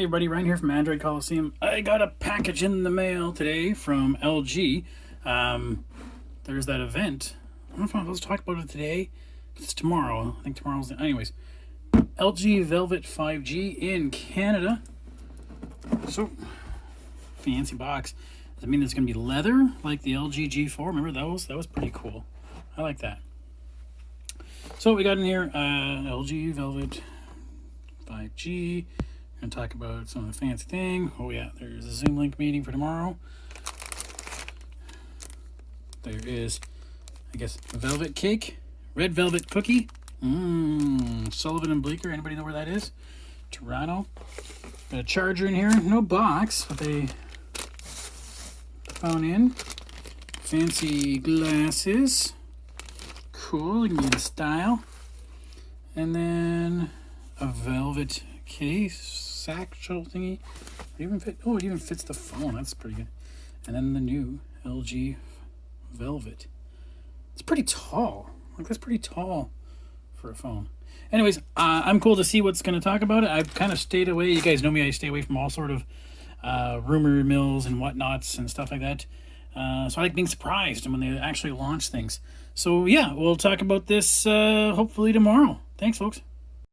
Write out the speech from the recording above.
Hey everybody, Ryan here from Android Coliseum. I got a package in the mail today from LG. There's that event. I don't know if I'm supposed to talk about it today. It's tomorrow. I think tomorrow's... Anyways, LG Velvet 5G in Canada. So, fancy box. Does it mean it's going to be leather like the LG G4? Remember those? That was pretty cool. I like that. So what we got in here, LG Velvet 5G. And talk about some of the fancy thing. Oh yeah, there's a Zoom link meeting for tomorrow. There is, I guess, velvet cake, red velvet cookie. Sullivan and Bleecker. Anybody know where that is? Toronto. Got a charger in here. No box, but they found in. Fancy glasses. Cool. You can get a style. And then a velvet case. Satchel thingy. It even fit. Oh, it even fits the phone. That's pretty good. And then the new LG Velvet. It's pretty tall. Like, that's pretty tall for a phone. Anyways, I'm cool to see what's going to talk about it. I've kind of stayed away. You guys know me. I stay away from all sort of rumor mills and whatnots and stuff like that. So I like being surprised when they actually launch things. So yeah, we'll talk about this hopefully tomorrow. Thanks, folks.